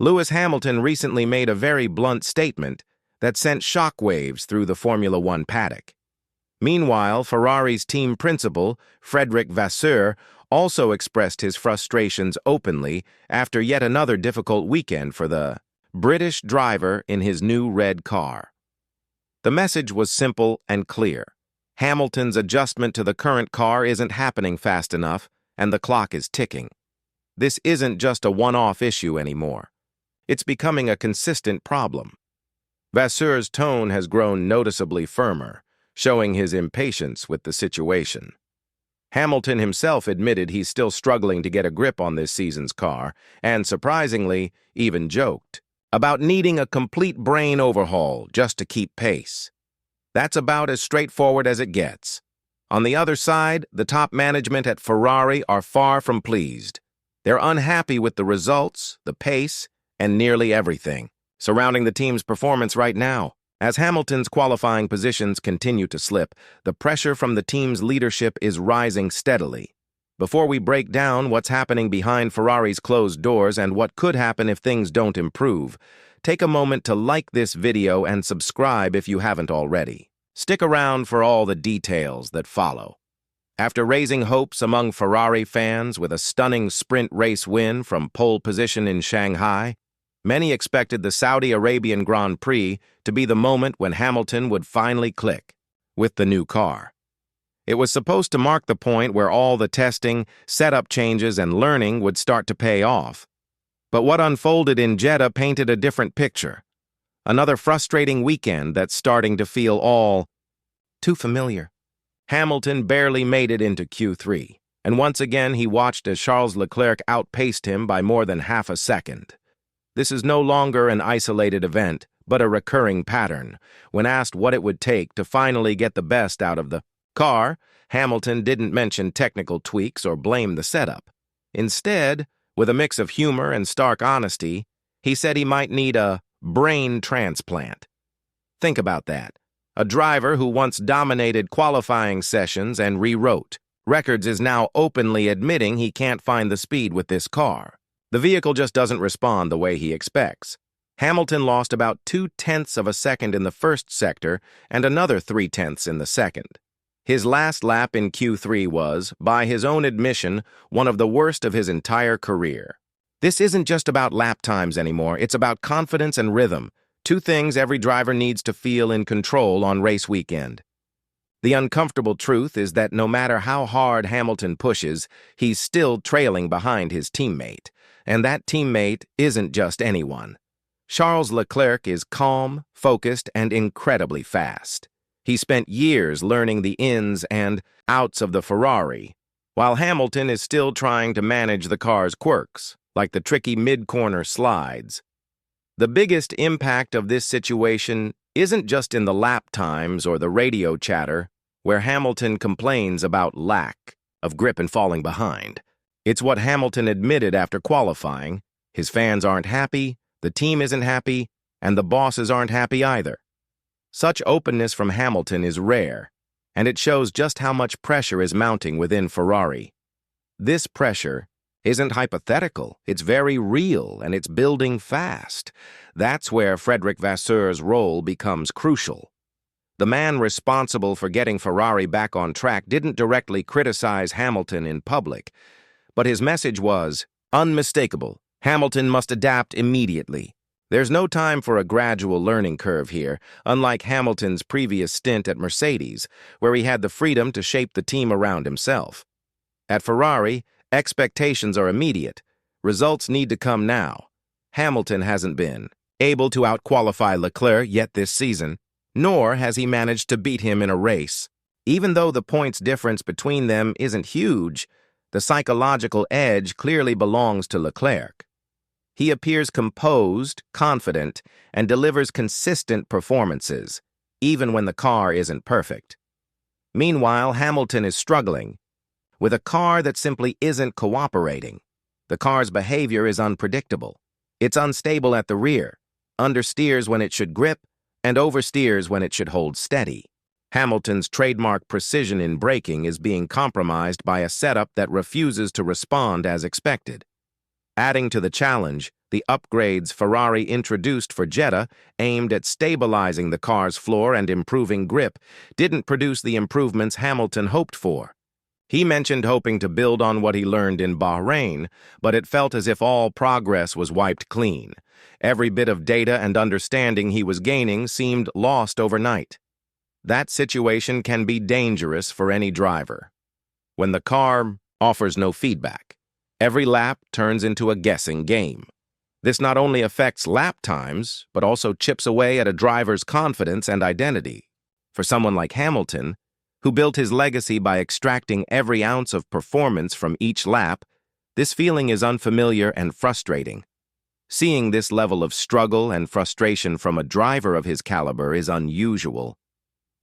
Lewis Hamilton recently made a very blunt statement that sent shockwaves through the Formula One paddock. Meanwhile, Ferrari's team principal, Vasseur, also expressed his frustrations openly after yet another difficult weekend for the British driver in his new red car. The message was simple and clear. Hamilton's adjustment to the current car isn't happening fast enough, and the clock is ticking. This isn't just a one-off issue anymore. It's becoming a consistent problem. Vasseur's tone has grown noticeably firmer, showing his impatience with the situation. Hamilton himself admitted he's still struggling to get a grip on this season's car, and surprisingly, even joked about needing a complete brain overhaul just to keep pace. That's about as straightforward as it gets. On the other side, the top management at Ferrari are far from pleased. They're unhappy with the results, the pace, and nearly everything surrounding the team's performance right now. As Hamilton's qualifying positions continue to slip, the pressure from the team's leadership is rising steadily. Before we break down what's happening behind Ferrari's closed doors and what could happen if things don't improve, take a moment to like this video and subscribe if you haven't already. Stick around for all the details that follow. After raising hopes among Ferrari fans with a stunning sprint race win from pole position in Shanghai, many expected the Saudi Arabian Grand Prix to be the moment when Hamilton would finally click with the new car. It was supposed to mark the point where all the testing, setup changes, and learning would start to pay off. But what unfolded in Jeddah painted a different picture. Another frustrating weekend that's starting to feel all too familiar. Hamilton barely made it into Q3, and once again he watched as Charles Leclerc outpaced him by more than half a second. This is no longer an isolated event, but a recurring pattern. When asked what it would take to finally get the best out of the car, Hamilton didn't mention technical tweaks or blame the setup. Instead, with a mix of humor and stark honesty, he said he might need a brain transplant. Think about that. A driver who once dominated qualifying sessions and rewrote records is now openly admitting he can't find the speed with this car. The vehicle just doesn't respond the way he expects. Hamilton lost about 0.2 of a second in the first sector and another 0.3 in the second. His last lap in Q3 was, by his own admission, one of the worst of his entire career. This isn't just about lap times anymore, it's about confidence and rhythm, two things every driver needs to feel in control on race weekend. The uncomfortable truth is that no matter how hard Hamilton pushes, he's still trailing behind his teammate. And that teammate isn't just anyone. Charles Leclerc is calm, focused, and incredibly fast. He spent years learning the ins and outs of the Ferrari, while Hamilton is still trying to manage the car's quirks, like the tricky mid-corner slides. The biggest impact of this situation isn't just in the lap times or the radio chatter, where Hamilton complains about lack of grip and falling behind. It's what Hamilton admitted after qualifying. His fans aren't happy, the team isn't happy, and the bosses aren't happy either. Such openness from Hamilton is rare, and it shows just how much pressure is mounting within Ferrari. This pressure isn't hypothetical, it's very real, and it's building fast. That's where Vasseur's role becomes crucial. The man responsible for getting Ferrari back on track didn't directly criticize Hamilton in public, but his message was unmistakable. Hamilton must adapt immediately. There's no time for a gradual learning curve here, unlike Hamilton's previous stint at Mercedes, where he had the freedom to shape the team around himself. At Ferrari, expectations are immediate. Results need to come now. Hamilton hasn't been able to outqualify Leclerc yet this season, nor has he managed to beat him in a race. Even though the points difference between them isn't huge, the psychological edge clearly belongs to Leclerc. He appears composed, confident, and delivers consistent performances, even when the car isn't perfect. Meanwhile, Hamilton is struggling with a car that simply isn't cooperating. The car's behavior is unpredictable. It's unstable at the rear, understeers when it should grip, and oversteers when it should hold steady. Hamilton's trademark precision in braking is being compromised by a setup that refuses to respond as expected. Adding to the challenge, the upgrades Ferrari introduced for Jeddah, aimed at stabilizing the car's floor and improving grip, didn't produce the improvements Hamilton hoped for. He mentioned hoping to build on what he learned in Bahrain, but it felt as if all progress was wiped clean. Every bit of data and understanding he was gaining seemed lost overnight. That situation can be dangerous for any driver. When the car offers no feedback, every lap turns into a guessing game. This not only affects lap times, but also chips away at a driver's confidence and identity. For someone like Hamilton, who built his legacy by extracting every ounce of performance from each lap, this feeling is unfamiliar and frustrating. Seeing this level of struggle and frustration from a driver of his caliber is unusual.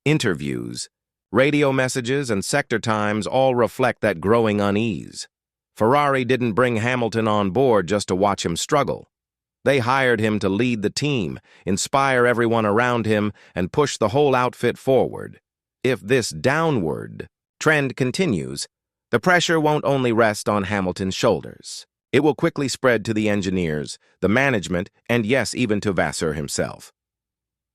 Interviews, radio messages, and sector times all reflect that growing unease. Ferrari didn't bring Hamilton on board just to watch him struggle. They hired him to lead the team, inspire everyone around him, and push the whole outfit forward. If this downward trend continues, the pressure won't only rest on Hamilton's shoulders. It will quickly spread to the engineers, the management, and yes, even to Vasseur himself.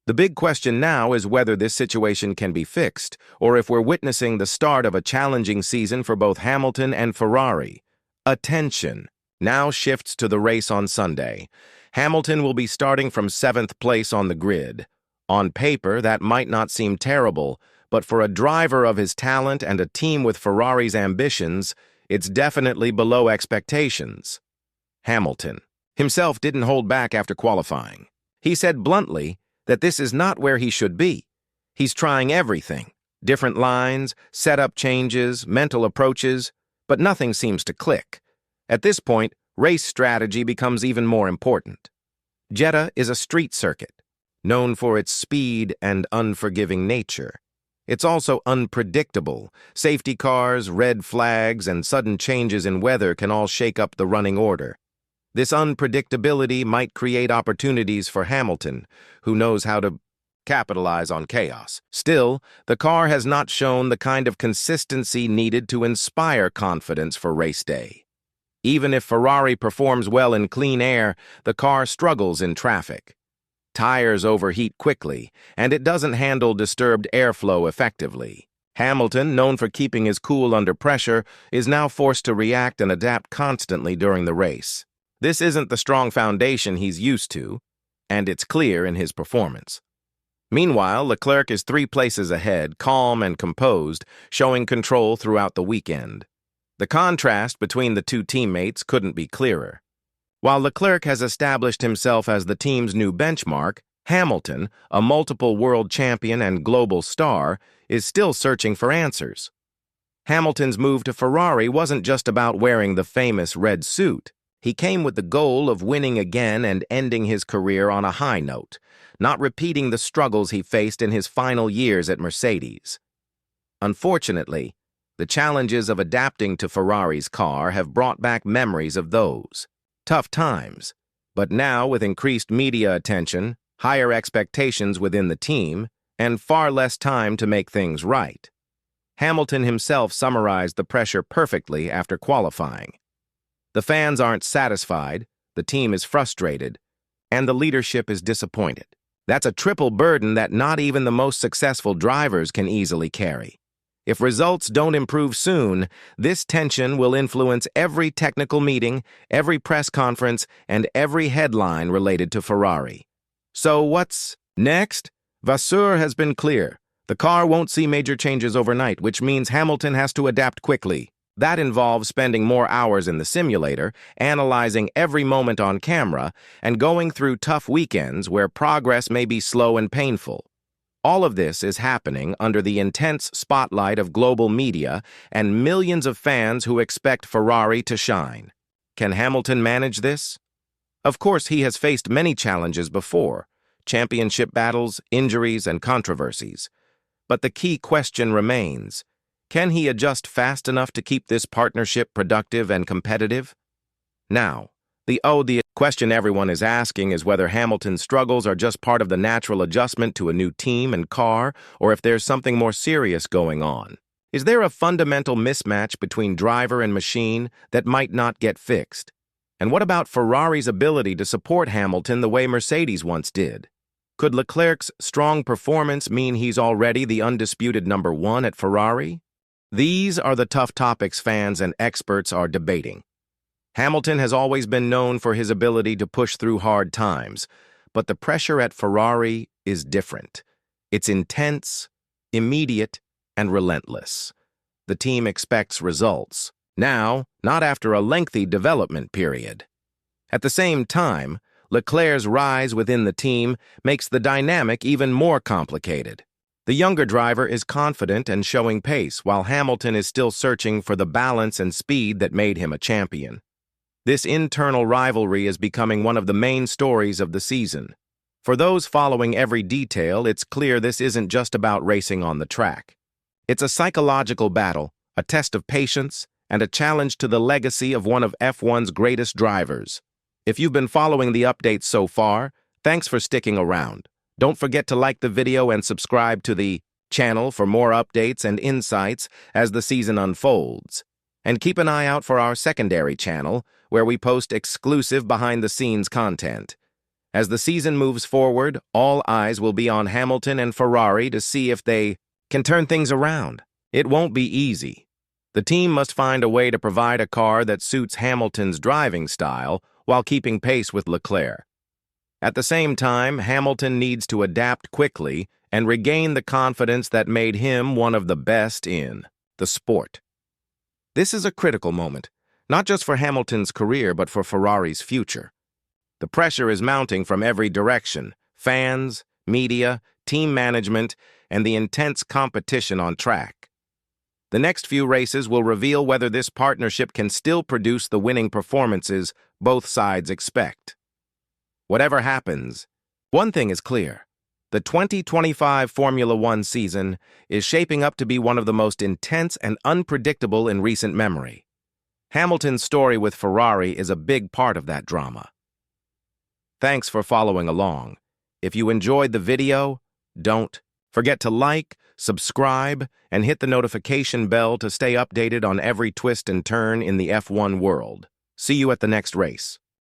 The big question now is whether this situation can be fixed, or if we're witnessing the start of a challenging season for both Hamilton and Ferrari. Attention now shifts to the race on Sunday. Hamilton will be starting from 7th place on the grid. On paper, that might not seem terrible, but for a driver of his talent and a team with Ferrari's ambitions, it's definitely below expectations. Hamilton himself didn't hold back after qualifying. He said bluntly that this is not where he should be. He's trying everything, different lines, setup changes, mental approaches, but nothing seems to click. At this point, race strategy becomes even more important. Jeddah is a street circuit, known for its speed and unforgiving nature. It's also unpredictable. Safety cars, red flags, and sudden changes in weather can all shake up the running order. This unpredictability might create opportunities for Hamilton, who knows how to capitalize on chaos. Still, the car has not shown the kind of consistency needed to inspire confidence for race day. Even if Ferrari performs well in clean air, the car struggles in traffic. Tires overheat quickly, and it doesn't handle disturbed airflow effectively. Hamilton, known for keeping his cool under pressure, is now forced to react and adapt constantly during the race. This isn't the strong foundation he's used to, and it's clear in his performance. Meanwhile, Leclerc is 3 places ahead, calm and composed, showing control throughout the weekend. The contrast between the two teammates couldn't be clearer. While Leclerc has established himself as the team's new benchmark, Hamilton, a multiple world champion and global star, is still searching for answers. Hamilton's move to Ferrari wasn't just about wearing the famous red suit. He came with the goal of winning again and ending his career on a high note, not repeating the struggles he faced in his final years at Mercedes. Unfortunately, the challenges of adapting to Ferrari's car have brought back memories of those tough times, but now with increased media attention, higher expectations within the team, and far less time to make things right. Hamilton himself summarized the pressure perfectly after qualifying. The fans aren't satisfied, the team is frustrated, and the leadership is disappointed. That's a triple burden that not even the most successful drivers can easily carry. If results don't improve soon, this tension will influence every technical meeting, every press conference, and every headline related to Ferrari. So what's next? Vasseur has been clear. The car won't see major changes overnight, which means Hamilton has to adapt quickly. That involves spending more hours in the simulator, analyzing every moment on camera, and going through tough weekends where progress may be slow and painful. All of this is happening under the intense spotlight of global media and millions of fans who expect Ferrari to shine. Can Hamilton manage this? Of course, he has faced many challenges before: championship battles, injuries, and controversies. But the key question remains: can he adjust fast enough to keep this partnership productive and competitive? Now, the question everyone is asking is whether Hamilton's struggles are just part of the natural adjustment to a new team and car, or if there's something more serious going on. Is there a fundamental mismatch between driver and machine that might not get fixed? And what about Ferrari's ability to support Hamilton the way Mercedes once did? Could Leclerc's strong performance mean he's already the undisputed number one at Ferrari? These are the tough topics fans and experts are debating. Hamilton has always been known for his ability to push through hard times, but the pressure at Ferrari is different. It's intense, immediate, and relentless. The team expects results. Now, not after a lengthy development period. At the same time, Leclerc's rise within the team makes the dynamic even more complicated. The younger driver is confident and showing pace, while Hamilton is still searching for the balance and speed that made him a champion. This internal rivalry is becoming one of the main stories of the season. For those following every detail, it's clear this isn't just about racing on the track. It's a psychological battle, a test of patience, and a challenge to the legacy of one of F1's greatest drivers. If you've been following the updates so far, thanks for sticking around. Don't forget to like the video and subscribe to the channel for more updates and insights as the season unfolds. And keep an eye out for our secondary channel, where we post exclusive behind-the-scenes content. As the season moves forward, all eyes will be on Hamilton and Ferrari to see if they can turn things around. It won't be easy. The team must find a way to provide a car that suits Hamilton's driving style while keeping pace with Leclerc. At the same time, Hamilton needs to adapt quickly and regain the confidence that made him one of the best in the sport. This is a critical moment, not just for Hamilton's career but for Ferrari's future. The pressure is mounting from every direction: fans, media, team management, and the intense competition on track. The next few races will reveal whether this partnership can still produce the winning performances both sides expect. Whatever happens, one thing is clear. The 2025 Formula One season is shaping up to be one of the most intense and unpredictable in recent memory. Hamilton's story with Ferrari is a big part of that drama. Thanks for following along. If you enjoyed the video, don't forget to like, subscribe, and hit the notification bell to stay updated on every twist and turn in the F1 world. See you at the next race.